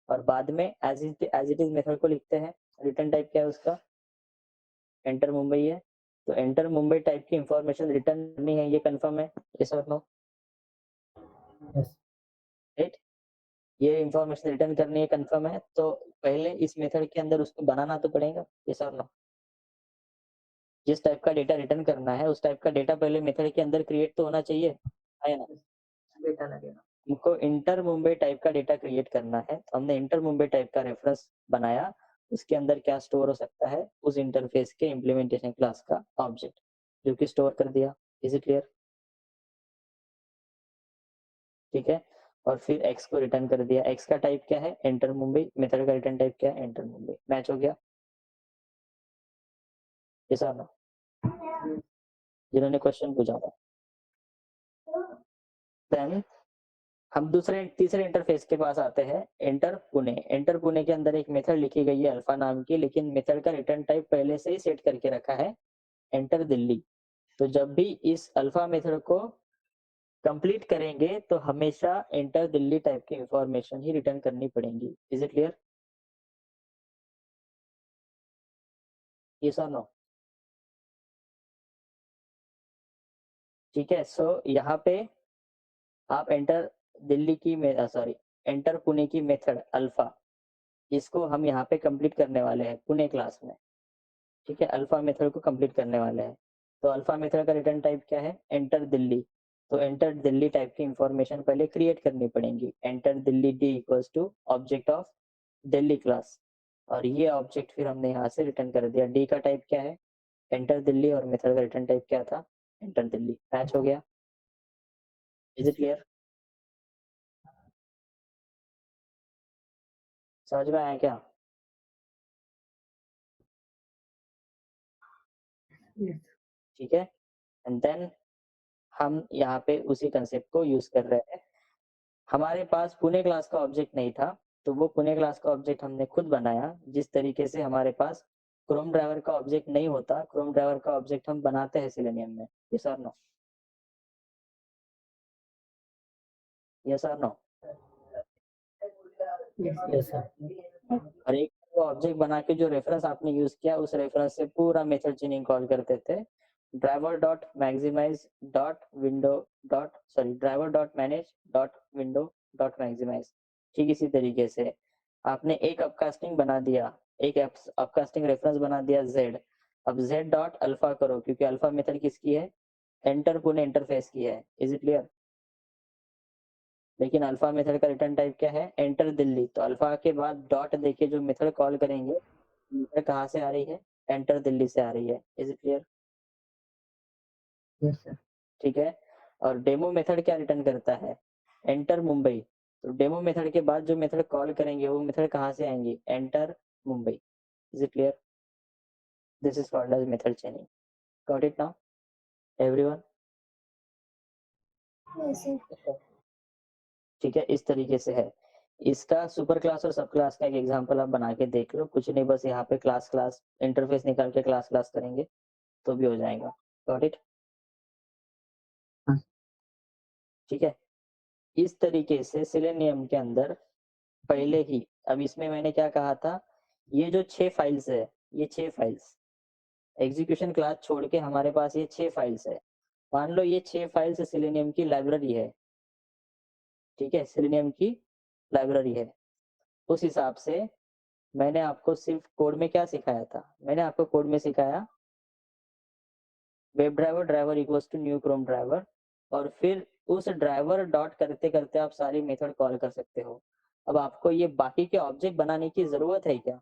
और बाद में एज इट इज मेथड को लिखते हैं। रिटर्न टाइप क्या है उसका, एंटर मुंबई है, तो एंटर मुंबई टाइप की इंफॉर्मेशन रिटर्न करनी है, ये कंफर्म है? यस और नो? राइट, ये इंफॉर्मेशन रिटर्न करनी है, कंफर्म है। तो पहले इस मेथड के अंदर उसको बनाना तो पड़ेगा। यस और नो? जिस टाइप का डेटा रिटर्न करना है उस टाइप का डेटा पहले मेथड के अंदर क्रिएट तो होना चाहिए, है ना? डेटा लगेगा, हमको इंटर मुंबई टाइप का डेटा क्रिएट करना है तो हमने इंटर मुंबई टाइप का रेफरेंस बनाया, उसके अंदर क्या स्टोर हो सकता है, उस इंटरफेस के इम्प्लीमेंटेशन क्लास का ऑब्जेक्ट जो कि स्टोर कर दिया। Is it clear? ठीक है। और फिर x को रिटर्न कर दिया, x का टाइप क्या है, एंटर मुंबई, मेथड का रिटर्न टाइप क्या है, एंटर मुंबई। मैच हो गया? यस और नो? जिन्होंने क्वेश्चन पूछा था। देन हम तीसरे इंटरफेस के पास आते हैं, एंटर पुणे। एंटर पुणे के अंदर एक मेथड लिखी गई है अल्फा नाम की, लेकिन मेथड का रिटर्न टाइप पहले से ही सेट करके रखा है एंटर दिल्ली। तो जब भी इस अल्फा मेथड को कंप्लीट करेंगे तो हमेशा एंटर दिल्ली टाइप की इंफॉर्मेशन ही रिटर्न करनी पड़ेगी। Is it clear? यस और नो? ठीक है। सो यहाँ पे आप एंटर दिल्ली की एंटर पुणे की मेथड अल्फा, इसको हम यहाँ पे कंप्लीट करने वाले हैं पुणे क्लास में। ठीक है, अल्फा मेथड को कंप्लीट करने वाले हैं। तो अल्फा मेथड का रिटर्न टाइप क्या है, एंटर दिल्ली। तो एंटर दिल्ली टाइप की इंफॉर्मेशन पहले क्रिएट करनी पड़ेगी, enter Delhi D equals to object of Delhi class, और ये ऑब्जेक्ट फिर हमने यहाँ से रिटर्न कर दिया। डी का टाइप क्या है, एंटर दिल्ली, और मेथड का रिटर्न टाइप क्या था, एंटर दिल्ली। मैच हो गया? Is it clear? समझ में आया क्या? ठीक है। एंड देन हम यहाँ पे उसी कंसेप्ट को यूज कर रहे हैं। हमारे पास पुणे क्लास का ऑब्जेक्ट नहीं था तो वो पुणे क्लास का ऑब्जेक्ट हमने खुद बनाया। जिस तरीके से हमारे पास क्रोम ड्राइवर का ऑब्जेक्ट नहीं होता, क्रोम ड्राइवर का ऑब्जेक्ट हम बनाते हैं सेलेनियम में। यस और नो? यस और नो? Yes sir. और एक ऑब्जेक्ट बना के जो रेफरेंस आपने यूज किया उस रेफरेंस से पूरा मेथड चेनिंग कॉल करते थे। Driver dot maximize dot window dot driver dot manage dot window dot maximize. ठीक इसी तरीके से आपने एक अपकास्टिंग बना दिया, एक अपकास्टिंग रेफरेंस बना दिया z। अब z डॉट अल्फा करो, क्योंकि अल्फा मेथड किसकी है, एंटर पुणे इंटरफेस की है। Is it clear? लेकिन अल्फा मेथड का रिटर्न टाइप क्या है, एंटर दिल्ली। तो अल्फा के बाद डॉट देके जो मेथड कॉल करेंगे, मेथड कहाँ से आ रही है, एंटर दिल्ली से आ रही है। Is it clear? Yes sir. ठीक है। और डेमो मेथड क्या रिटर्न करता है, एंटर मुंबई। तो डेमो मेथड के बाद जो मेथड कॉल करेंगे वो मेथड कहाँ से आएंगी, enter Mumbai. Is it clear? This is called as method chaining. Got it now everyone? Yes, sir. ठीक है, इस तरीके से है। इसका सुपर क्लास और सब क्लास का एक एग्जांपल आप बना के देख लो। कुछ नहीं, बस यहाँ पे क्लास क्लास इंटरफेस निकाल के क्लास क्लास करेंगे तो भी हो जाएगा। Got it? हाँ। ठीक है। इस तरीके से सेलेनियम के अंदर पहले ही, अब इसमें मैंने क्या कहा था, ये जो 6 फाइल्स है ये 6 फाइल्स, एग्जीक्यूशन क्लास छोड़ के हमारे पास ये 6 फाइल्स है। मान लो ये 6 फाइल्स सेलेनियम की लाइब्रेरी है, ठीक है, सेलेनियम की लाइब्रेरी है। उस हिसाब से मैंने आपको सिर्फ कोड में क्या सिखाया था, मैंने आपको कोड में सिखाया web driver driver equals to new Chrome driver, और फिर उस ड्राइवर डॉट करते करते आप सारी मेथड कॉल कर सकते हो। अब आपको ये बाकी के ऑब्जेक्ट बनाने की जरूरत है क्या?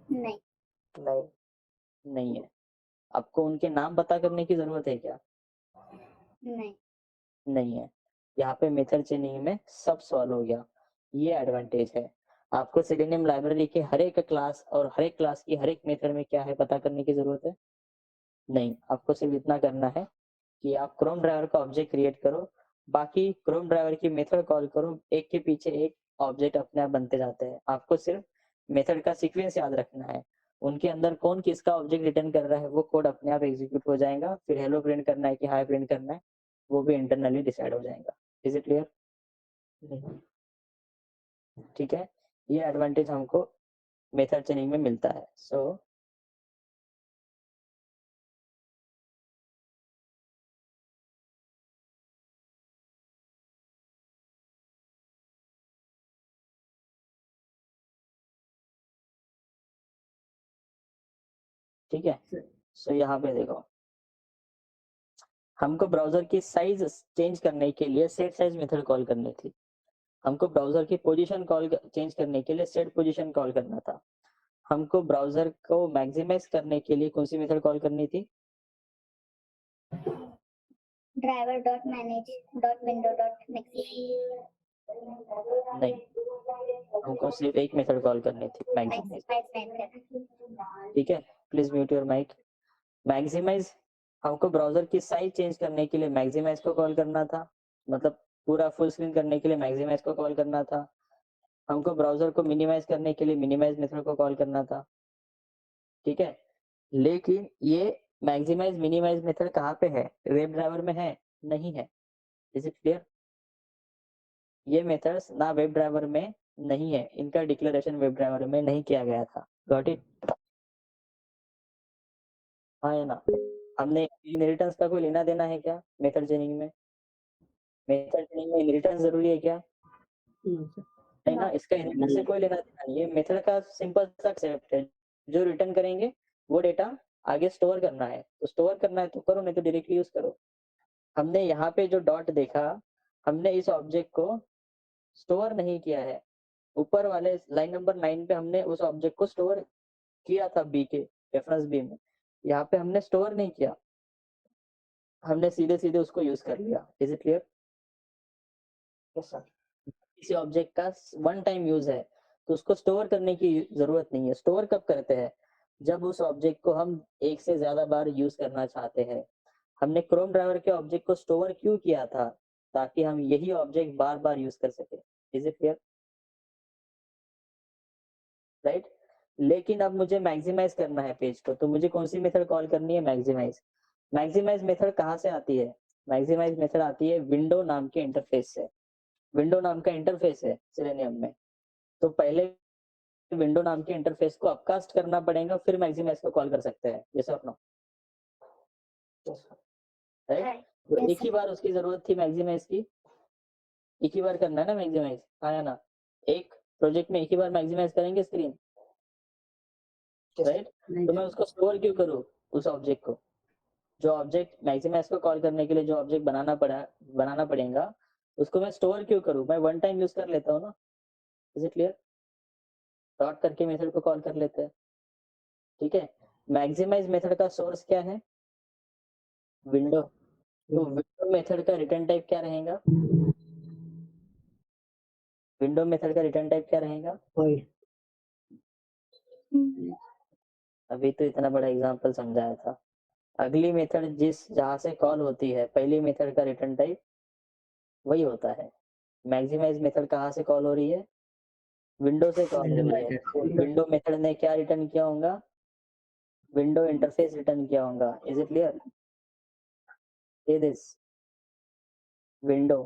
नहीं। नहीं, नहीं है। आपको उनके नाम पता करने की जरूरत है क्या? नहीं। नहीं है। यहाँ पे मेथड चेनिंग में सब सॉल्व हो गया। ये एडवांटेज है। आपको सेलेनियम लाइब्रेरी के हर एक क्लास और हर एक क्लास की हर एक मेथड में क्या है पता करने की जरूरत है? नहीं, आपको सिर्फ इतना करना है कि आप क्रोम ड्राइवर का ऑब्जेक्ट क्रिएट करो, बाकी क्रोम ड्राइवर की मेथड कॉल करो, एक के पीछे एक ऑब्जेक्ट अपने आप बनते जाते हैं। आपको सिर्फ मेथड का सीक्वेंस याद रखना है, उनके अंदर कौन किसका ऑब्जेक्ट रिटर्न कर रहा है वो कोड अपने आप एग्जीक्यूट हो जाएगा। फिर हेलो प्रिंट करना है कि हाय प्रिंट करना है, वो भी इंटरनली डिसाइड हो जाएगा। Is it clear? ठीक है, ये एडवांटेज हमको मेथड चेनिंग में मिलता है। सो ठीक है, सो यहाँ पे देखो, हमको ब्राउजर की साइज चेंज करने के लिए सेट साइज मेथड कॉल करनी थी। हमको ब्राउजर की पोजीशन चेंज करने के लिए सेट पोजीशन कॉल करना था। हमको ब्राउजर को मैक्सिमाइज करने के लिए कौन सी मेथड कॉल करनी थी? Driver dot manage dot window dot नहीं, हमको सिर्फ एक मेथड कॉल करनी थी, मैक्सिमाइज। ठीक है, please mute your mike. Maximize हमको ब्राउजर की साइज चेंज करने के लिए मैक्सिमाइज को कॉल करना था, मतलब पूरा फुल स्क्रीन करने के लिए मैक्सिमाइज को कॉल करना था। हमको ब्राउजर को मिनिमाइज करने के लिए मिनिमाइज मेथड को कॉल करना था। ठीक है, लेकिन ये मैक्सिमाइज मिनिमाइज मेथड कहाँ पे है? वेब ड्राइवर में है? नहीं है। Is it clear? ये मेथड्स ना वेब ड्राइवर में नहीं है, इनका डिक्लेरेशन वेब ड्राइवर में नहीं किया गया था। Got it? हाँ या ना? हमने इनहेरिटेंस का कोई लेना देना है क्या मेथड चेनिंग में? मेथड चेनिंग में इनहेरिटेंस जरूरी है क्या? नहीं ना, इसका इनहेरिटेंस से कोई लेना देना नहीं है। मेथड का सिंपल सा कंसेप्ट है, जो रिटर्न करेंगे वो डेटा आगे स्टोर करना है, तो स्टोर करना है तो करो, नहीं तो डायरेक्टली यूज करो। हमने यहाँ पे जो डॉट देखा, हमने इस ऑब्जेक्ट को स्टोर नहीं किया है। ऊपर वाले लाइन नंबर 9 पे हमने उस ऑब्जेक्ट को स्टोर किया था बी के रेफरेंस बी में, यहाँ पे हमने स्टोर नहीं किया, हमने सीधे सीधे उसको यूज कर लिया। Is it clear? Yes sir. किसी ऑब्जेक्ट का वन टाइम यूज है तो उसको स्टोर करने की जरूरत नहीं है। स्टोर कब करते हैं? जब उस ऑब्जेक्ट को हम एक से ज्यादा बार यूज करना चाहते हैं। हमने क्रोम ड्राइवर के ऑब्जेक्ट को स्टोर क्यों किया था? ताकि हम यही ऑब्जेक्ट बार बार यूज कर सके। Is it clear? राइट। लेकिन अब मुझे मैक्सिमाइज करना है पेज को, तो मुझे कौन सी मेथड कॉल करनी है? मैक्सिमाइज। मैक्सिमाइज मेथड कहाँ से आती है? मैक्सिमाइज मेथड आती है विंडो नाम के इंटरफेस से। विंडो नाम का इंटरफेस है सेलेनियम में, तो पहले विंडो नाम के इंटरफेस को अपकास्ट करना पड़ेगा, फिर मैक्सिमाइज को कॉल कर सकते हैं। यस और नो? राइट। तो एक ही बार उसकी जरूरत थी मैक्सिमाइज की, एक ही बार करना है ना मैक्सिमाइज, आया ना? एक प्रोजेक्ट में एक ही बार मैक्सिमाइज करेंगे स्क्रीन, राइट? तो मैं उसको स्टोर क्यों करूँ उस ऑब्जेक्ट को? जो ऑब्जेक्ट मैक्सिमाइज को कॉल करने के लिए जो ऑब्जेक्ट बनाना पड़ेगा, उसको मैं स्टोर क्यों करूँ? मैं वन टाइम यूज कर लेता हूँ ना। Is it clear? डॉट करके मेथड को कॉल कर लेते हैं। ठीक है, मैक्सिमाइज मेथड का सोर्स क्या है? विंडो। तो विंडो मेथड का रिटर्न टाइप क्या रहेगा? विंडो मेथड का रिटर्न टाइप क्या रहेगा? अभी तो इतना बड़ा एग्जांपल समझाया था। अगली मेथड जहाँ से कॉल होती है, पहली मेथड का रिटर्न टाइप वही होता है। मैक्सिमाइज मेथड कहाँ से कॉल हो रही है? विंडो से कॉल हो रही है। तो विंडो मेथड ने क्या रिटर्न किया होगा? विंडो इंटरफेस रिटर्न किया होगा। Is it clear? से दिस विंडो।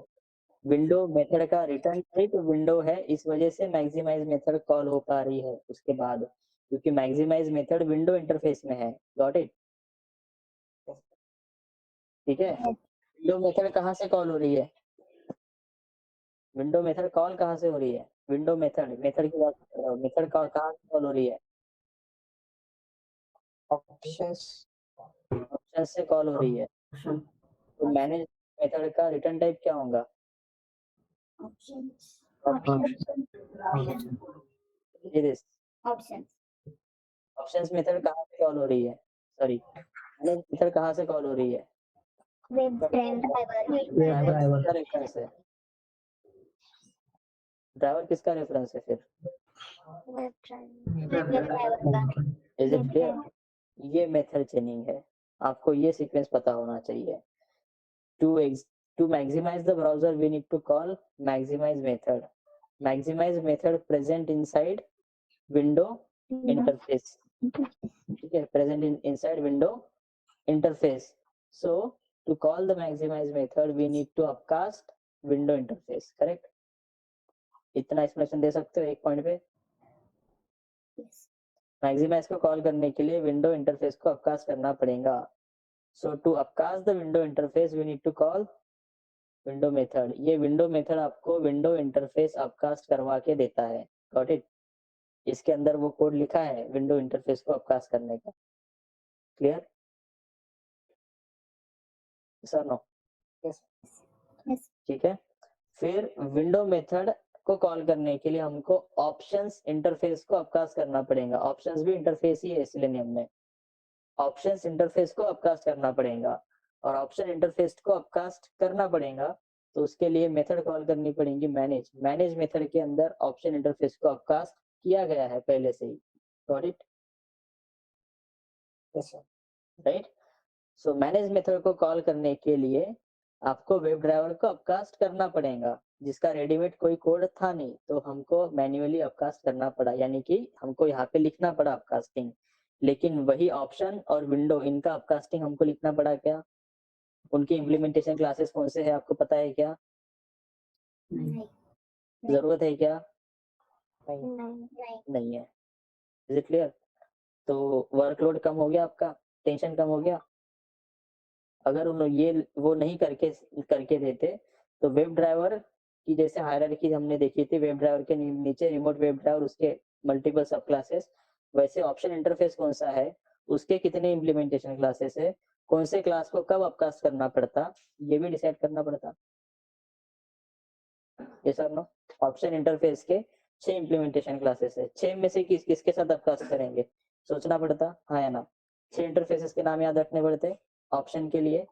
विंडो मेथड का रिटर्न टाइप विंडो है, इस वजह से मैक्सिमाइज मेथड कॉल हो पा रही है उसके बाद। क्योंकि मैक्सिमाइज मेथड विंडो इंटरफेस में है। Got it? ठीक है, विंडो मेथड कहाँ से कॉल हो रही है? विंडो मेथड कॉल कहाँ से हो रही है? विंडो मेथड की बात कर रहा हूँ, मेथड कहाँ से कॉल हो रही है? ऑप्शंस ऑप्शन से कॉल हो रही है। तो मैनेज मेथड का रिटर्न टाइप क्या होगा? Options. ये दिस Options. ऑप्शंस मेथड कहाँ से कॉल हो रही है? सॉरी, मैनेज मेथड कहाँ से कॉल हो रही है? Web driver. ड्राइवर किसका रेफरेंस है? ड्राइवर किसका रेफरेंस है फिर? Web driver. Is it clear? ये मेथड चेनिंग है, आपको ये सीक्वेंस पता होना चाहिए। To maximize the browser we need to call maximize method. Maximize method present inside window interface. ठीक है, present inside window interface. So to call the maximize method we need to upcast window interface. Correct? इतना explanation दे सकते हो एक point पे? Maximise को call करने के लिए विंडो इंटरफेस को अपकास्ट करना पड़ेगा। So to upcast the window interface we need to call window method. ये विंडो मेथड आपको विंडो इंटरफेस अपकास्ट करवा के देता है। Got it? इसके अंदर वो कोड लिखा है विंडो इंटरफेस को अपकास्ट करने का। क्लियर? Sir no? Yes. ठीक है, फिर विंडो मेथड को कॉल करने के लिए हमको ऑप्शंस इंटरफेस को अपकास्ट करना पड़ेगा। ऑप्शंस भी इंटरफेस ही है सिलेनियम में। ऑप्शंस इंटरफेस को अपकास्ट करना पड़ेगा, और ऑप्शन इंटरफेस को अपकास्ट करना पड़ेगा तो उसके लिए मेथड कॉल करनी पड़ेगी मैनेज मेथड के अंदर ऑप्शन इंटरफेस को अपकास्ट किया गया है पहले से ही। Got it? Yes sir. Right? So manage method को कॉल करने के लिए आपको वेब ड्राइवर को अपकास्ट करना पड़ेगा, जिसका रेडीमेड कोई कोड था नहीं, तो हमको मैन्युअली अपकास्ट करना पड़ा, यानी कि हमको यहाँ पे लिखना पड़ा अपकास्टिंग। लेकिन वही ऑप्शन और विंडो, इनका अपकास्टिंग हमको लिखना पड़ा क्या? उनकी इम्प्लीमेंटेशन क्लासेस कौन से है आपको पता है क्या? नहीं. जरूरत है क्या? नहीं. नहीं है। Is it clear? तो वर्कलोड कम हो गया आपका, टेंशन कम हो गया। अगर उन्होंने ये वो नहीं करके देते तो वेब ड्राइवर की जैसे हायरार्की हमने देखी थी, वेब ड्राइवर के नीचे रिमोट वेब ड्राइवर, उसके मल्टीपल सब क्लासेस, वैसे ऑप्शन इंटरफेस कौन सा है, उसके कितने इम्प्लीमेंटेशन क्लासेस है, कौन से क्लास को कब अपकास्ट करना पड़ता, ये भी डिसाइड करना पड़ता। ये सर नो? ऑप्शन इंटरफेस के 6 इम्प्लीमेंटेशन क्लासेस है, 6 में से किसके साथ अपकास्ट करेंगे, सोचना पड़ता, हाँ या ना? 6 इंटरफेसेस के नाम याद रखने पड़ते ऑप्शन के लिए।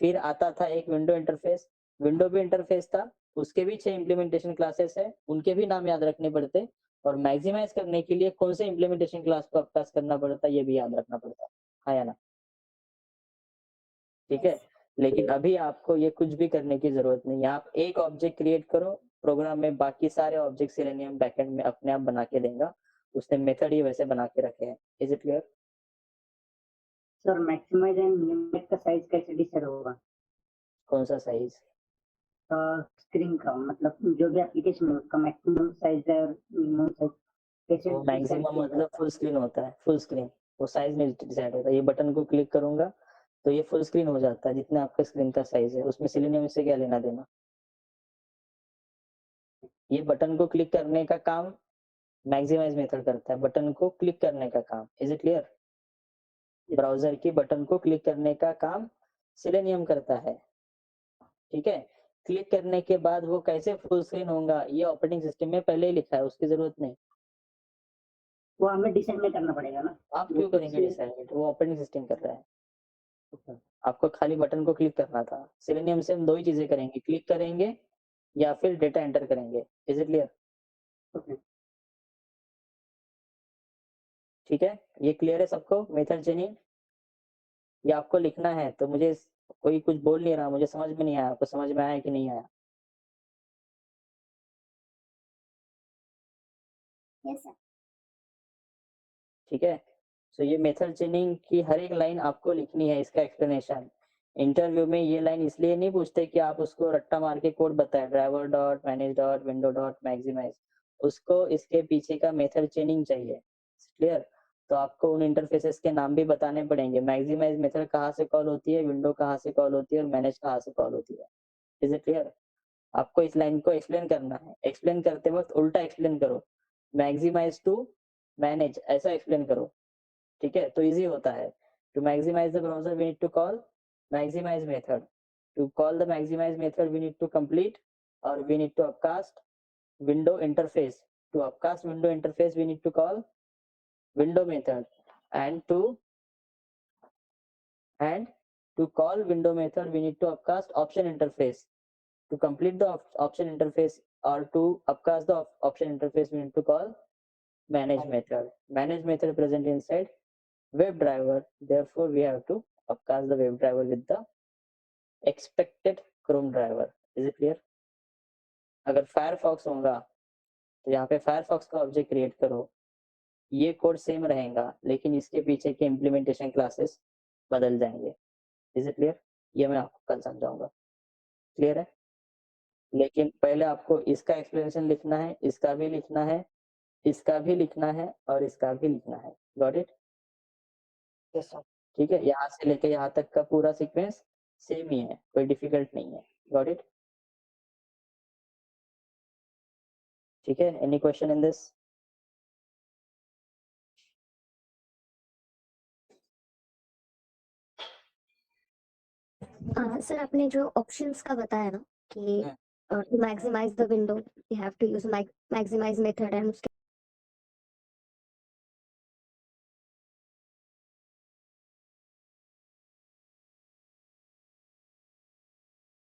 फिर आता था एक विंडो इंटरफेस, विंडो भी इंटरफेस था, उसके भी 6 इम्प्लीमेंटेशन क्लासेस है, उनके भी नाम याद रखने पड़ते, और मैक्सिमाइज करने के लिए कौन से इम्प्लीमेंटेशन क्लास को अपकास्ट करना पड़ता, ये भी याद रखना पड़ता, हाँ या ना? ठीक है, लेकिन अभी आपको ये कुछ भी करने की जरूरत नहीं है। आप एक ऑब्जेक्ट क्रिएट करो प्रोग्राम में, बाकी सारे ऑब्जेक्ट सेलेनियम बैकएंड में अपने आप बना के देगा, उसने मेथड ही वैसे बना के रखे हैं। Is it clear? Sir maximize and minimize का साइज कैसे डिसाइड होगा? कौन सा साइज? स्क्रीन का, मतलब जो भी एप्लीकेशन है उसका मैक्सिमम साइज है और मिनिमम साइज कैसे वो decide मैक्सिमम किया मतलब जाता फुल स्क्रीन होता है, फुल स्क्रीन, वो साइज नहीं डिसाइड होता। ये बटन को क्लिक करूंगा तो ये फुल स्क्रीन हो जाता है, जितना आपका स्क्रीन का साइज है, उसमें सेलेनियम से क्या लेना देना। ये बटन को क्लिक करने का काम मैक्सिमाइज मेथड करता है, बटन को क्लिक करने का काम। Is it clear? ब्राउजर की बटन को क्लिक करने का काम सेलेनियम करता है। ठीक है, क्लिक करने के बाद वो कैसे फुल स्क्रीन होगा ये ऑपरेटिंग सिस्टम में पहले ही लिखा है, उसकी जरूरत नहीं। वो हमें डिसाइड नहीं करना पड़ेगा ना? आप क्यों करेंगे डिसाइड, वो ऑपरेटिंग सिस्टम कर रहा है। आपको खाली बटन को क्लिक करना था। सेलेनियम से हम 2 ही चीजें करेंगे, क्लिक करेंगे या फिर डेटा एंटर करेंगे। Is it clear? ठीक है, ये क्लियर है सबको? मेथड चेनिंग ये आपको लिखना है, तो मुझे कोई कुछ बोल नहीं रहा, मुझे समझ में नहीं आया, आपको समझ में आया कि नहीं आया? Yes, sir. ठीक है, तो ये मेथड चेनिंग की हर एक लाइन आपको लिखनी है, इसका एक्सप्लेनेशन। इंटरव्यू में ये लाइन इसलिए नहीं पूछते कि आप उसको रट्टा मार के कोड बताएं, driver dot manage dot window dot maximize, उसको इसके पीछे का मेथड चेनिंग चाहिए। क्लियर? तो आपको उन इंटरफेसेस के नाम भी बताने पड़ेंगे। मैक्सिमाइज मेथड कहाँ से कॉल होती है, विंडो कहाँ से कॉल होती है और मैनेज कहाँ से कॉल होती है। Is it clear? आपको इस लाइन को एक्सप्लेन करना है। एक्सप्लेन करते वक्त उल्टा एक्सप्लेन करो, मैक्सिमाइज टू मैनेज ऐसा एक्सप्लेन करो, ठीक है? तो इजी होता है। To maximise the browser we need to call maximise method. To call the maximise method we need to complete और we need to upcast window interface. To upcast window interface we need to call window method, and to call window method we need to upcast option interface. To complete the option interface or to upcast the option interface we need to call manage method. Manage method present inside WebDriver, therefore we have to upcast the WebDriver with the expected Chrome driver. Is it clear? अगर Firefox होगा तो यहाँ पे Firefox का object create करो, ये code same रहेगा लेकिन इसके पीछे के इम्प्लीमेंटेशन क्लासेस बदल जाएंगे। Is it clear? ये मैं आपको कल समझाऊंगा। क्लियर है? लेकिन पहले आपको इसका एक्सप्लेनेशन लिखना है, इसका भी लिखना है, इसका भी लिखना है और इसका भी लिखना है। Got it? Yes sir. ठीक है, यहाँ से लेके यहाँ तक का पूरा सीक्वेंस सेम ही है, कोई डिफिकल्ट नहीं है। Got it? ठीक है, any question in this? Sir आपने जो ऑप्शंस का बताया ना कि to maximise the window you have to use maximize method and